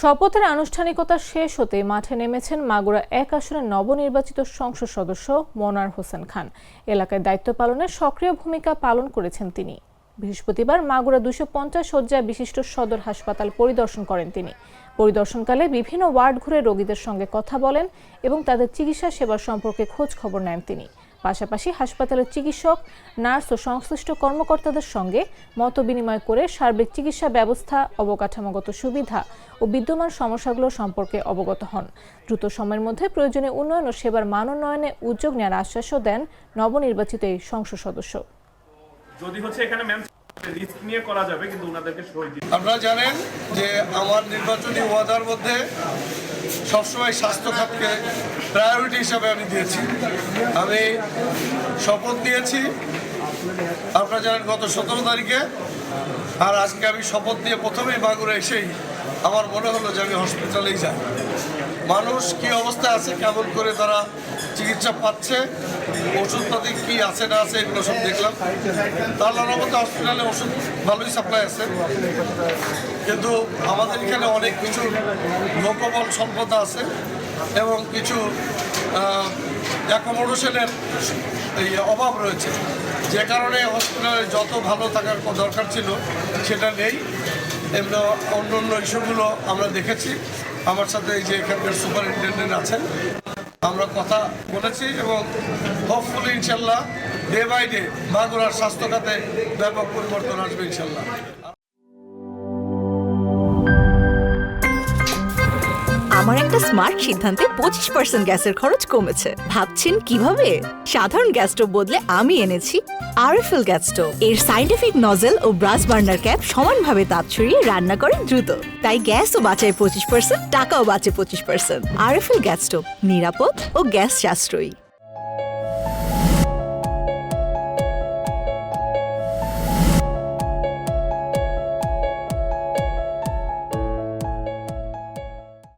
শপথের আনুষ্ঠানিকতা শেষ হতে মাঠে নেমেছেন মাগুরা ১ আসনের নবনির্বাচিত সংসদ সদস্য মনার হোসেন খান। এলাকায় দায়িত্ব পালনে সক্রিয় ভূমিকা পালন করেছেন তিনি। বৃহস্পতিবার মাগুরা ২৫০ শয্যা বিশিষ্ট সদর হাসপাতাল পরিদর্শন করেন তিনি। পরিদর্শনকালে বিভিন্ন ওয়ার্ড ঘুরে রোগীদের সঙ্গে কথা বলেন এবং তাদের চিকিৎসা সেবা সম্পর্কে খোঁজ খবর নেন তিনি। পাশাপাশি হাসপাতালের চিকিৎসক, নার্স ও সংশ্লিষ্ট কর্মকর্তাদের সঙ্গে মতবিনিময় করে সার্বিক চিকিৎসা ব্যবস্থা, অবকাঠামোগত সুবিধা ও বিদ্যমান সমস্যাগুলো সম্পর্কে অবগত হন। দ্রুত সময়ের মধ্যে প্রয়োজনীয় উন্নয়ন ও সেবার মান উন্নয়নে উদ্যোগ নেওয়ার আশ্বাসও দেন নবনির্বাচিত এই সংসদ সদস্য। আপনারা জানেন যে আমার নির্বাচনী ওয়াদার মধ্যে সবসময় স্বাস্থ্য খাতকে প্রায়োরিটি হিসাবে আমি দিয়েছি। আমি শপথ দিয়েছি আপনারা জানেন গত 17 তারিখে, আর আজকে আমি শপথ দিয়ে প্রথমেই মাগুরা এসেই আমার মনে হলো যে আমি হসপিটালেই যাই। মানুষ কি অবস্থায় আছে, কেমন করে তারা চিকিৎসা পাচ্ছে, ওষুধপাতি কি আছে না আছে এগুলো সব দেখলাম। তার মতো হসপিটালে ওষুধ ভালোই সাপ্লাই আছে, কিন্তু আমাদের এখানে অনেক কিছু লোকবল স্বল্পতা আছে এবং কিছু অ্যাকোমোডেশনের অভাব রয়েছে, যে কারণে হসপিটালে যত ভালো থাকার দরকার ছিল সেটা নেই। এমনি অন্য অন্য ইস্যুগুলো আমরা দেখেছি। আমার সাথে এই যে এখানকার সুপারিনটেন্ডেন্ট আছেন, আমরা কথা বলেছি এবং হোপফুলি ইনশাল্লাহ ডে বাই ডে মাগুরার স্বাস্থ্য খাতে ব্যাপক পরিবর্তন আসবে ইনশাল্লাহ। আমার একটা স্মার্ট সিদ্ধান্তে 25% গ্যাসের খরচ কমেছে। ভাবছেন কিভাবে? সাধারণ গ্যাস স্টোভ বদলে আমি এনেছি আরএফএল গ্যাস স্টোভ। এর সাইন্টিফিক নজল ও ব্রাস বার্নার ক্যাপ সমানভাবে তাপ ছড়িয়ে রান্না করে দ্রুত, তাই গ্যাসও বাঁচায় 25%, টাকাও বাঁচে 25%। আরএফএল গ্যাস স্টোভ নিরাপদ ও গ্যাস সাশ্রয়ী।